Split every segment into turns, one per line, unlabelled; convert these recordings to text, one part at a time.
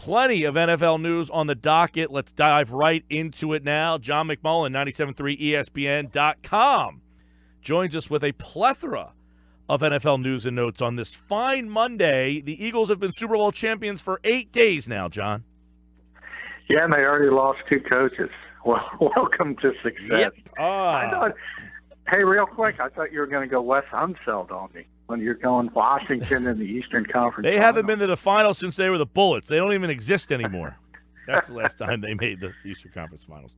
Plenty of NFL news on the docket. Let's dive right into it now. John McMullen, 97.3 ESPN.com, joins us with a plethora of NFL news and notes on this fine Monday. The Eagles have been Super Bowl champions for 8 days now, John.
Yeah, and they already lost 2 coaches. Well, welcome to success.
Yep.
Hey, real quick, I thought you were going to go Wes Unseld on me when you're going Washington in the Eastern Conference.
They haven't been to the finals since they were the Bullets. They don't even exist anymore. That's the last time they made the Eastern Conference Finals.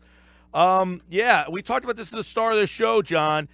Yeah, we talked about this at the start of the show, John.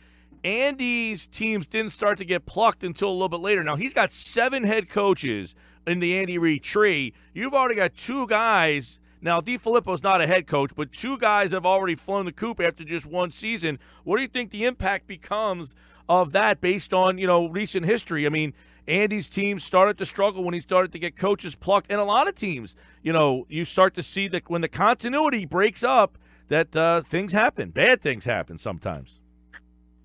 Andy's teams didn't start to get plucked until a little bit later. Now, he's got 7 head coaches in the Andy Reid tree. You've already got 2 guys. Now, DeFilippo's not a head coach, but 2 guys have already flown the coop after just 1 season. What do you think the impact becomes of that based on, recent history? I mean, Andy's team started to struggle when he started to get coaches plucked. And a lot of teams, you start to see that when the continuity breaks up, that things happen. Bad things happen sometimes.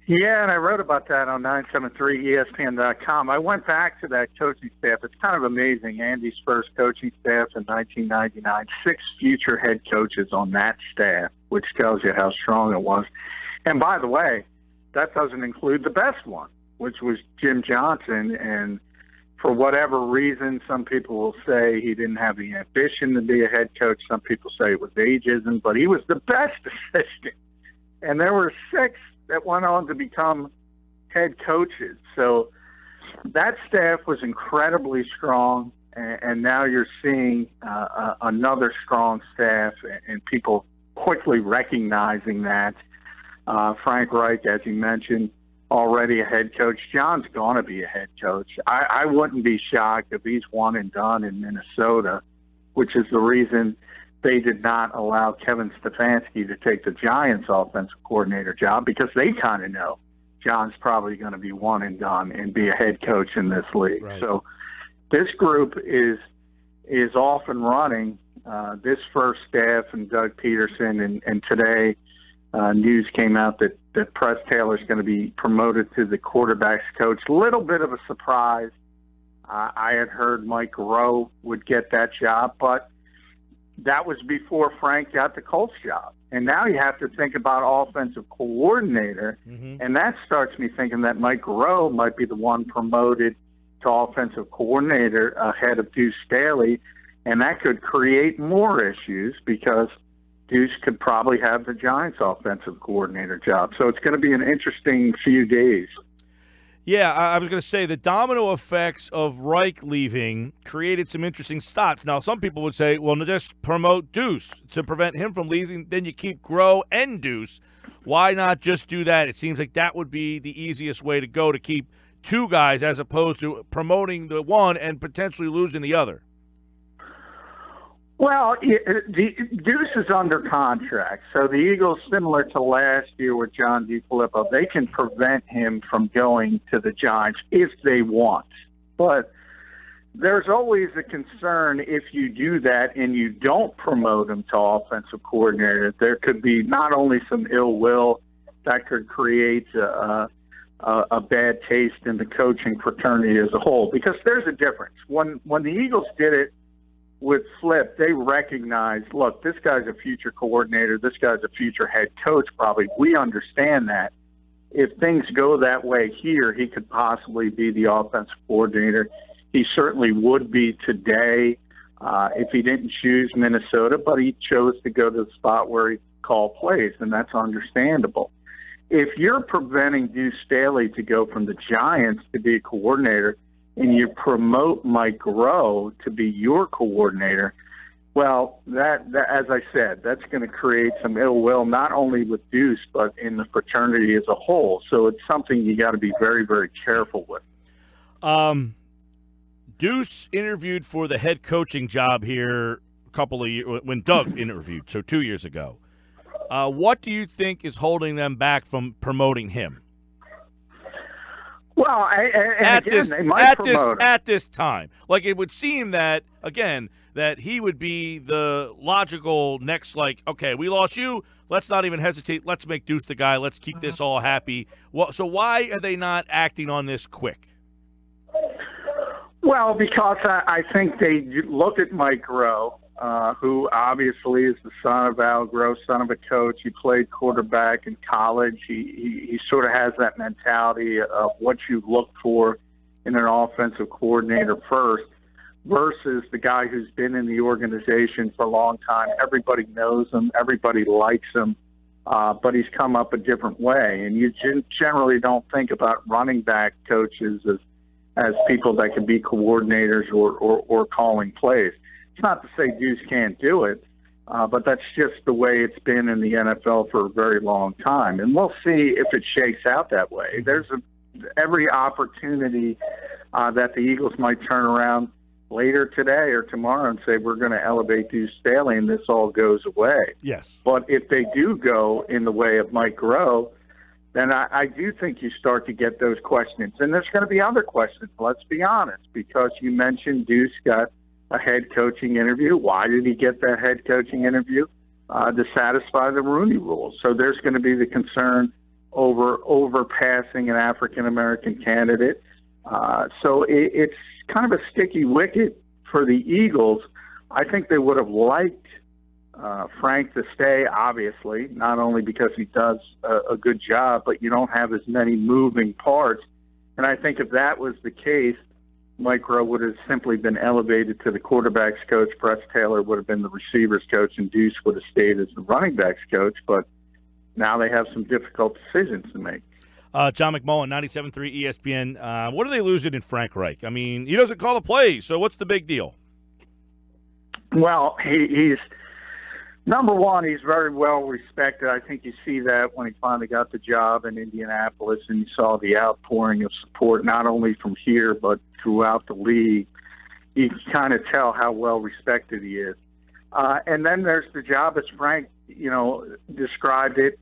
Yeah, and I wrote about that on 973ESPN.com. I went back to that coaching staff. It's kind of amazing. Andy's first coaching staff in 1999, 6 future head coaches on that staff, which tells you how strong it was. And by the way, that doesn't include the best one, which was Jim Johnson. And for whatever reason, some people will say he didn't have the ambition to be a head coach. Some people say it was ageism, but he was the best assistant. And there were 6 that went on to become head coaches. So that staff was incredibly strong, and now you're seeing another strong staff and people quickly recognizing that. Frank Reich, as you mentioned, already a head coach. John's going to be a head coach. I wouldn't be shocked if he's one and done in Minnesota, which is the reason they did not allow Kevin Stefanski to take the Giants' offensive coordinator job, because they kind of know John's probably going to be one and done and be a head coach in this league.
Right.
So this group is off and running. This first staff and Doug Pederson, and today news came out that Press Taylor's going to be promoted to the quarterback's coach. Little bit of a surprise. I had heard Mike Rowe would get that job, but that was before Frank got the Colts job. And now you have to think about offensive coordinator, and that starts me thinking that Mike Rowe might be the one promoted to offensive coordinator ahead of Deuce Staley, and that could create more issues because Deuce could probably have the Giants' offensive coordinator job. So it's going to be an interesting few days.
Yeah, I was going to say the domino effects of Reich leaving created some interesting spots. Now, some people would say, well, just promote Deuce to prevent him from leaving. Then you keep Grow and Deuce. Why not just do that? It seems like that would be the easiest way to go, to keep 2 guys as opposed to promoting the one and potentially losing the other.
Well, Deuce is under contract, so the Eagles, similar to last year with John DeFilippo, they can prevent him from going to the Giants if they want. But there's always a concern if you do that and you don't promote him to offensive coordinator. There could be not only some ill will that could create a bad taste in the coaching fraternity as a whole, because there's a difference. When the Eagles did it with Flip, they recognized, look, this guy's a future coordinator, this guy's a future head coach probably. We understand that. If things go that way here, he could possibly be the offensive coordinator. He certainly would be today if he didn't choose Minnesota, but he chose to go to the spot where he called plays, and that's understandable. If you're preventing Deuce Staley to go from the Giants to be a coordinator, and you promote Mike Rowe to be your coordinator, well, that as I said, that's going to create some ill will, not only with Deuce, but in the fraternity as a whole. So it's something you got to be very, very careful with.
Deuce interviewed for the head coaching job here a couple of years, when Doug interviewed, so 2 years ago. What do you think is holding them back from promoting him?
Well, at
this time, like, it would seem that, again, that he would be the logical next, like, okay, we lost you, let's not even hesitate, let's make Deuce the guy, let's keep this all happy. Well, so why are they not acting on this quick?
Well, because I think they look at Mike Groh, who obviously is the son of Al Groh, son of a coach. He played quarterback in college. He sort of has that mentality of what you look for in an offensive coordinator first, versus the guy who's been in the organization for a long time. Everybody knows him. Everybody likes him. But he's come up a different way. And you generally don't think about running back coaches as people that can be coordinators or calling plays. It's not to say Deuce can't do it, but that's just the way it's been in the NFL for a very long time. And we'll see if it shakes out that way. There's every opportunity that the Eagles might turn around later today or tomorrow and say, we're going to elevate Deuce Staley and this all goes away.
Yes.
But if they do go in the way of Mike Groh, then I do think you start to get those questions. And there's going to be other questions, let's be honest, because you mentioned Deuce got a head coaching interview. Why did he get that head coaching interview? To satisfy the Rooney Rule. So there's going to be the concern over overpassing an African-American candidate. So it's kind of a sticky wicket for the Eagles. I think they would have liked Frank to stay, obviously, not only because he does a good job, but you don't have as many moving parts. And I think if that was the case, Mike Groh would have simply been elevated to the quarterback's coach. Press Taylor would have been the receivers coach, and Deuce would have stayed as the running backs coach. But now they have some difficult decisions to make.
John McMullen, 97.3 ESPN. What are they losing in Frank Reich? I mean, he doesn't call the plays, so what's the big deal?
Well, he's number one. He's very well respected. I think you see that when he finally got the job in Indianapolis, and you saw the outpouring of support not only from here but throughout the league. You can kind of tell how well respected he is. And then there's the job, as Frank, described it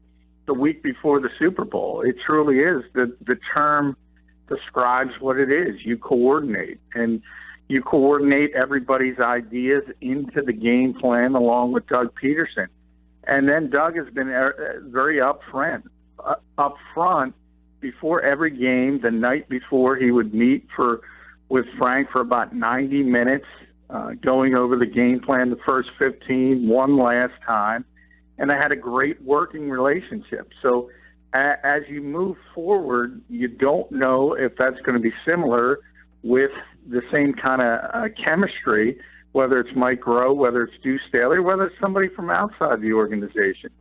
the week before the Super Bowl. It truly is. The term describes what it is. You coordinate, and you coordinate everybody's ideas into the game plan along with Doug Pederson. And then Doug has been very upfront before every game. The night before, he would meet with Frank for about 90 minutes, going over the game plan, the first 15, one last time. And they had a great working relationship. So as you move forward, you don't know if that's going to be similar with the same kind of chemistry, whether it's Mike Groh, whether it's Deuce Staley, whether it's somebody from outside the organization.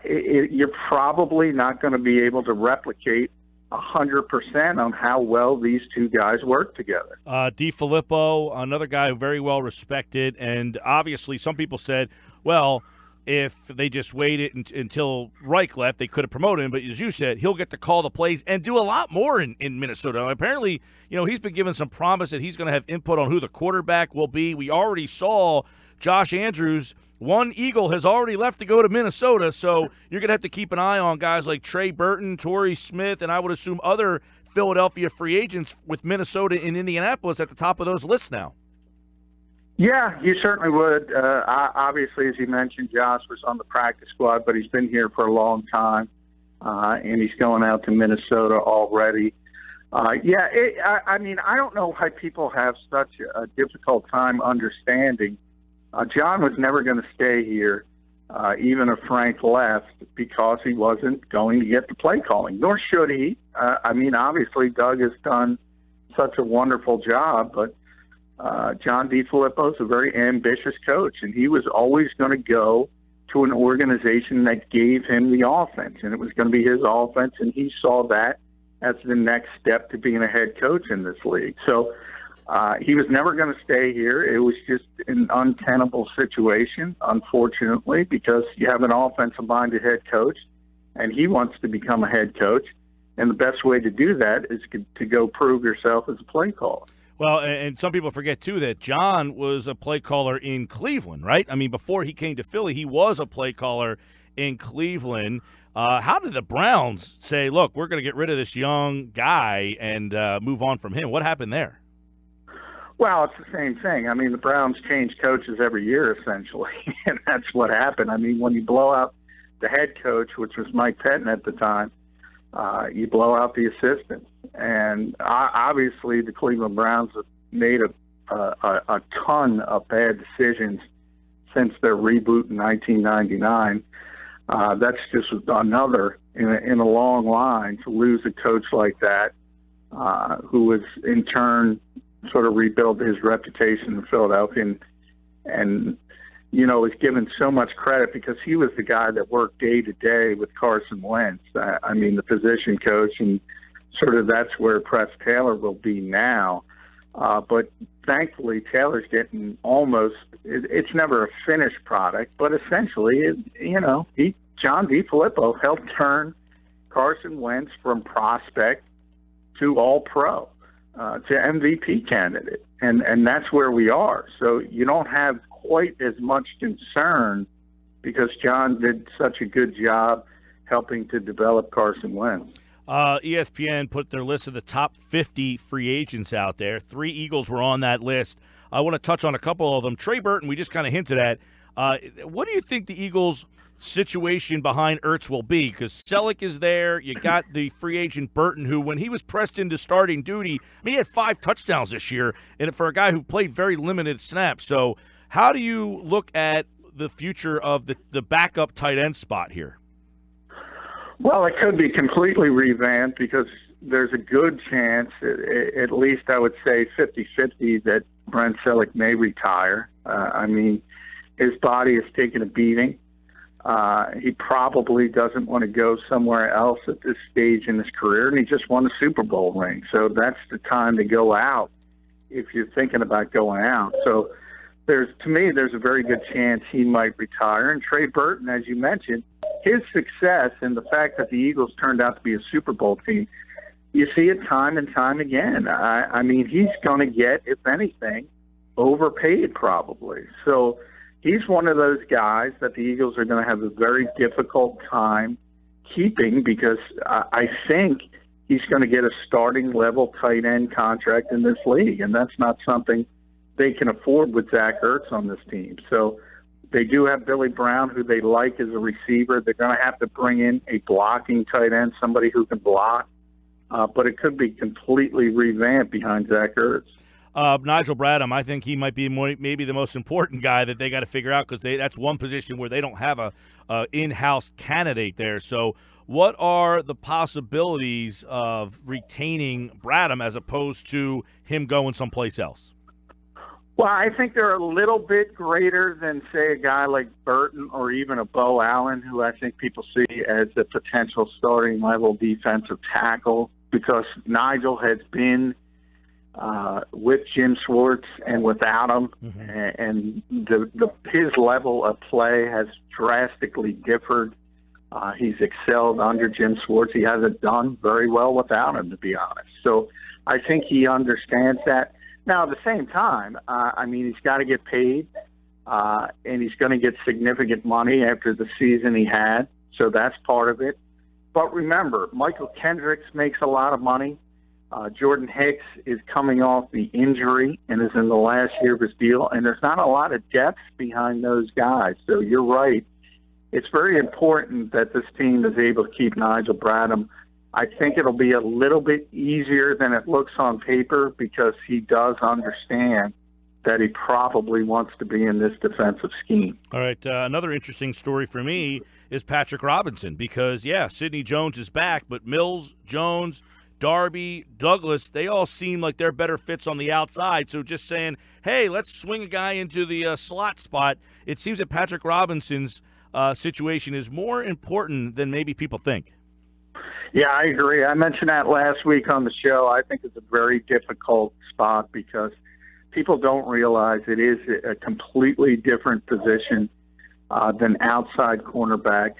You're probably not going to be able to replicate 100% on how well these two guys work together.
DeFilippo, another guy very well respected, and obviously some people said, well, if they just waited until Reich left, they could have promoted him. But as you said, he'll get to call the plays and do a lot more in Minnesota. Apparently, he's been given some promise that he's going to have input on who the quarterback will be. We already saw Josh Andrews. One Eagle has already left to go to Minnesota, so you're going to have to keep an eye on guys like Trey Burton, Torrey Smith, and I would assume other Philadelphia free agents with Minnesota and Indianapolis at the top of those lists now.
Yeah, you certainly would. Obviously, as you mentioned, Josh was on the practice squad, but he's been here for a long time, and he's going out to Minnesota already. I don't know why people have such a difficult time understanding. John was never going to stay here, even if Frank left, because he wasn't going to get the play calling, nor should he. Obviously, Doug has done such a wonderful job, but John DeFilippo is a very ambitious coach, and he was always going to go to an organization that gave him the offense, and it was going to be his offense, and he saw that as the next step to being a head coach in this league. So he was never going to stay here. It was just an untenable situation, unfortunately, because you have an offensive-minded head coach, and he wants to become a head coach, and the best way to do that is to go prove yourself as a play caller.
Well, and some people forget, too, that John was a play caller in Cleveland, right? I mean, before he came to Philly, he was a play caller in Cleveland. How did the Browns say, look, we're going to get rid of this young guy and move on from him? What happened there?
Well, it's the same thing. The Browns change coaches every year, essentially, and that's what happened. When you blow out the head coach, which was Mike Pettin at the time, you blow out the assistant. And obviously the Cleveland Browns made a ton of bad decisions since their reboot in 1999. That's just another in a long line to lose a coach like that, who was in turn sort of rebuilt his reputation in Philadelphia and is given so much credit because he was the guy that worked day to day with Carson Wentz. The position coach, and sort of that's where Press Taylor will be now. But thankfully, Taylor's getting almost, it's never a finished product, but essentially, John DeFilippo helped turn Carson Wentz from prospect to all-pro, to MVP candidate. And that's where we are. So you don't have quite as much concern because John did such a good job helping to develop Carson Wentz.
ESPN put their list of the top 50 free agents out there. 3 Eagles were on that list. I want to touch on a couple of them. Trey Burton, we just kind of hinted at. What do you think the Eagles' situation behind Ertz will be? Because Selleck is there. You got the free agent Burton, who, when he was pressed into starting duty, he had 5 touchdowns this year, and for a guy who played very limited snaps. So how do you look at the future of the backup tight end spot here?
Well, it could be completely revamped because there's a good chance, at least I would say 50-50, that Brent Selleck may retire. His body has taken a beating. He probably doesn't want to go somewhere else at this stage in his career, and he just won a Super Bowl ring. So that's the time to go out if you're thinking about going out. So there's a very good chance he might retire. And Trey Burton, as you mentioned, his success and the fact that the Eagles turned out to be a Super Bowl team, you see it time and time again. He's going to get, if anything, overpaid probably. So he's one of those guys that the Eagles are going to have a very difficult time keeping because I think he's going to get a starting level tight end contract in this league, and that's not something they can afford with Zach Ertz on this team. So they do have Billy Brown, who they like as a receiver. They're going to have to bring in a blocking tight end, somebody who can block. But it could be completely revamped behind Zach Ertz.
Nigel Bradham, I think he might be maybe the most important guy that they got to figure out because that's one position where they don't have a in-house candidate there. So what are the possibilities of retaining Bradham as opposed to him going someplace else?
Well, I think they're a little bit greater than, say, a guy like Burton or even a Bo Allen, who I think people see as a potential starting level defensive tackle, because Nigel has been with Jim Schwartz and without him, and his level of play has drastically differed. He's excelled under Jim Schwartz. He hasn't done very well without him, to be honest. So I think he understands that. Now, at the same time, he's got to get paid, and he's going to get significant money after the season he had, so that's part of it. But remember, Michael Kendricks makes a lot of money. Jordan Hicks is coming off the injury and is in the last year of his deal, and there's not a lot of depth behind those guys. So you're right. It's very important that this team is able to keep Nigel Bradham. I think it'll be a little bit easier than it looks on paper because he does understand that he probably wants to be in this defensive scheme.
All right, another interesting story for me is Patrick Robinson because, Sidney Jones is back, but Mills, Jones, Darby, Douglas, they all seem like they're better fits on the outside. So just saying, hey, let's swing a guy into the slot spot, it seems that Patrick Robinson's situation is more important than maybe people think.
Yeah, I agree. I mentioned that last week on the show. I think it's a very difficult spot because people don't realize it is a completely different position than outside cornerback.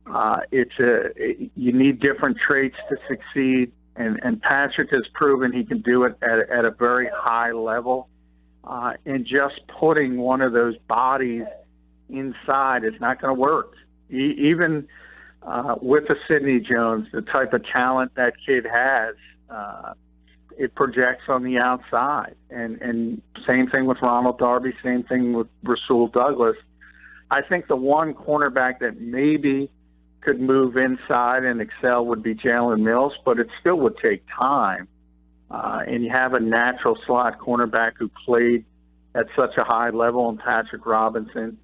You need different traits to succeed, and Patrick has proven he can do it at a very high level. And just putting one of those bodies inside is not going to work. Even with a Sidney Jones, the type of talent that kid has, it projects on the outside. And same thing with Ronald Darby, same thing with Rasul Douglas. I think the one cornerback that maybe could move inside and excel would be Jalen Mills, but it still would take time and you have a natural slot cornerback who played at such a high level in Patrick Robinson.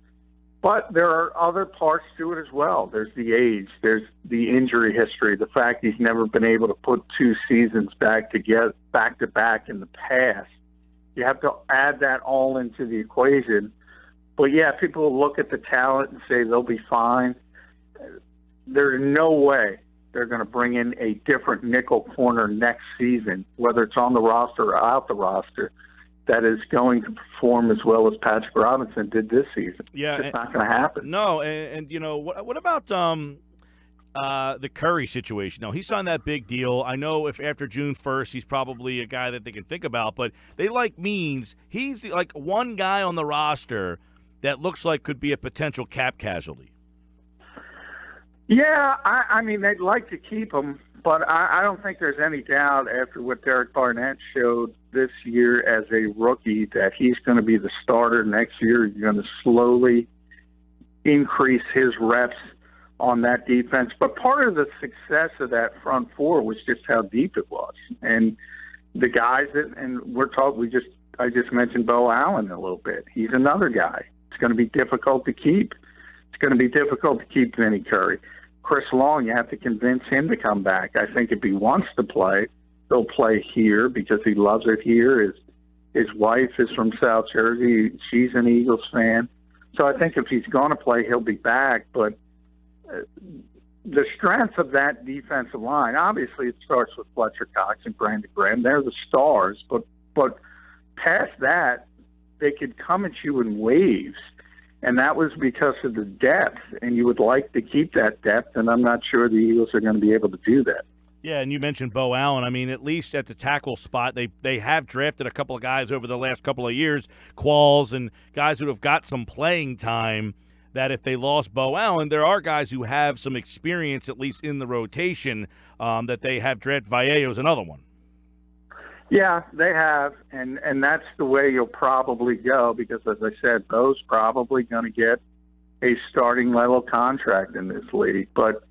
But there are other parts to it as well. There's the age, there's the injury history, the fact he's never been able to put 2 seasons back to back in the past. You have to add that all into the equation. But yeah, people will look at the talent and say they'll be fine. There's no way they're going to bring in a different nickel corner next season, whether it's on the roster or out the roster, that is going to perform as well as Patrick Robinson did this season.
Yeah,
it's not going to happen.
No, and you know what about the Curry situation? Now, he signed that big deal. I know if after June 1st, he's probably a guy that they can think about, but they like Means. He's like one guy on the roster that looks like could be a potential cap casualty.
Yeah, I mean, they'd like to keep him, but I don't think there's any doubt after what Derek Barnett showed this year as a rookie that he's going to be the starter next year. You're going to slowly increase his reps on that defense. But part of the success of that front four was just how deep it was. And the guys that, and I just mentioned Bo Allen a little bit. He's another guy. It's going to be difficult to keep. It's going to be difficult to keep Vinny Curry. Chris Long, you have to convince him to come back. I think if he wants to play, he'll play here because he loves it here. His wife is from South Jersey. She's an Eagles fan. So I think if he's going to play, he'll be back. But the strength of that defensive line, obviously it starts with Fletcher Cox and Brandon Graham. They're the stars. But past that, they could come at you in waves. And that was because of the depth, and you would like to keep that depth, and I'm not sure the Eagles are going to be able to do that.
Yeah, and you mentioned Bo Allen. I mean, at least at the tackle spot, they have drafted a couple of guys over the last couple of years, Qualls and guys who have got some playing time, that if they lost Bo Allen, there are guys who have some experience, at least in the rotation, that they have drafted. Vallejo's another one.
Yeah, they have, and that's the way you'll probably go because, as I said, Bo's probably going to get a starting level contract in this league. But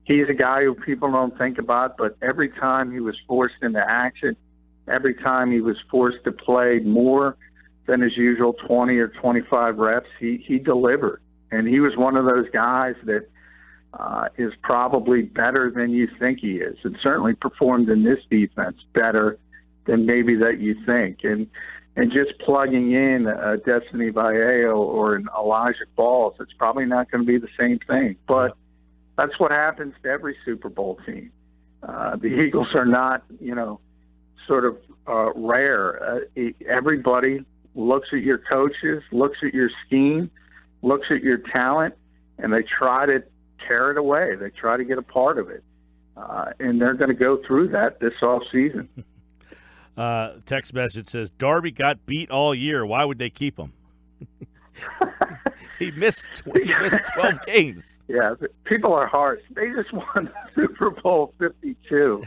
he's a guy who people don't think about, but every time he was forced into action, every time he was forced to play more than his usual 20 or 25 reps, he delivered. And he was one of those guys that is probably better than you think he is, and certainly performed in this defense better than maybe that you think. And just plugging in a Destiny Vallejo or an Elijah Balls, it's probably not going to be the same thing. But that's what happens to every Super Bowl team. The Eagles are not, sort of rare. Everybody looks at your coaches, looks at your scheme, looks at your talent, and they try to tear it away. They try to get a part of it. And they're going to go through that this offseason.
Text message says, Darby got beat all year. Why would they keep him? he missed 12 games.
Yeah, people are harsh. They just won Super Bowl 52.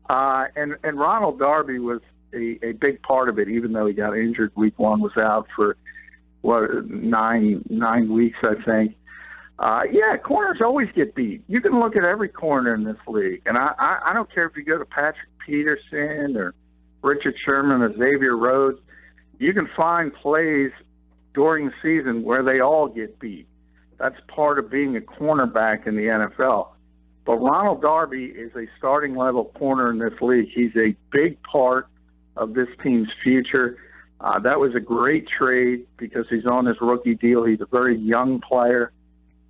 And Ronald Darby was a big part of it, even though he got injured. Week 1 was out for, 9 weeks, I think. Yeah, corners always get beat. You can look at every corner in this league. And I don't care if you go to Patrick Pederson or Richard Sherman or Xavier Rhodes, you can find plays during the season where they all get beat. That's part of being a cornerback in the NFL. But Ronald Darby is a starting level corner in this league. He's a big part of this team's future. That was a great trade because he's on his rookie deal. He's a very young player.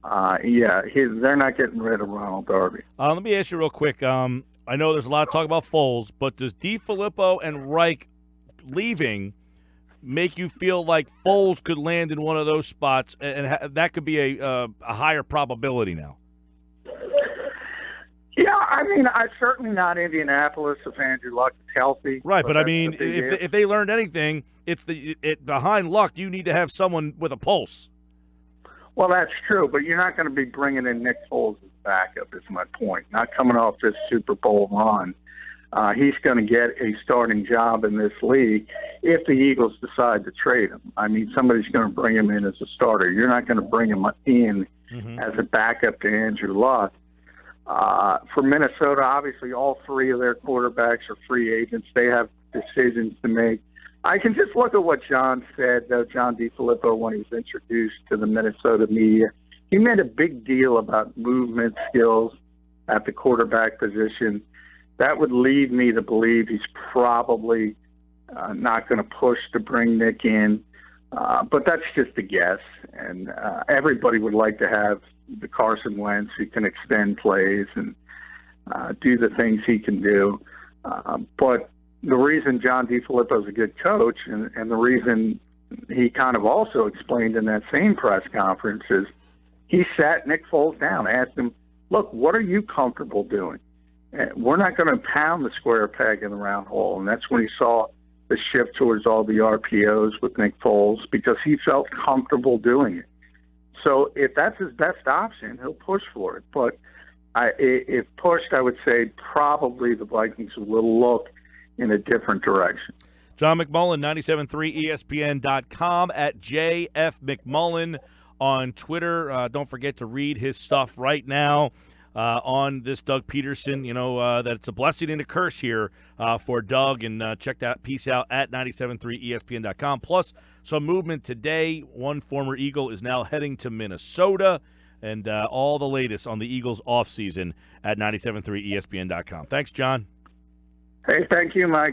They're not getting rid of Ronald Darby.
Let me ask you real quick. I know there's a lot of talk about Foles, but does DeFilippo and Reich leaving make you feel like Foles could land in one of those spots, and that could be a higher probability now?
Yeah, I mean, certainly not Indianapolis if Andrew Luck is healthy.
Right, but I mean, if they learned anything, it's behind Luck, you need to have someone with a pulse.
Well, that's true, but you're not going to be bringing in Nick Foles as backup, is my point. Not coming off this Super Bowl run. He's going to get a starting job in this league if the Eagles decide to trade him. I mean, somebody's going to bring him in as a starter. You're not going to bring him in as a backup to Andrew Luck. For Minnesota, obviously all three of their quarterbacks are free agents. They have decisions to make. I can just look at what John said, though, John DeFilippo, when he was introduced to the Minnesota media. He made a big deal about movement skills at the quarterback position. That would lead me to believe he's probably not going to push to bring Nick in. But that's just a guess. And everybody would like to have the Carson Wentz who can extend plays and do the things he can do. But the reason John DeFilippo is a good coach and the reason he kind of also explained in that same press conference is he sat Nick Foles down, asked him, look, what are you comfortable doing? We're not going to pound the square peg in the round hole. And that's when he saw the shift towards all the RPOs with Nick Foles because he felt comfortable doing it. So if that's his best option, he'll push for it. But if pushed, I would say probably the Vikings will look in a different direction.
John McMullen, 97.3 ESPN.com, at JF McMullen on Twitter. Don't forget to read his stuff right now on this Doug Pederson. You know that it's a blessing and a curse here for Doug, and check that piece out at 97.3 ESPN.com. Plus, some movement today. One former Eagle is now heading to Minnesota, and all the latest on the Eagles' offseason at 97.3 ESPN.com. Thanks, John.
Hey, thank you, Mike.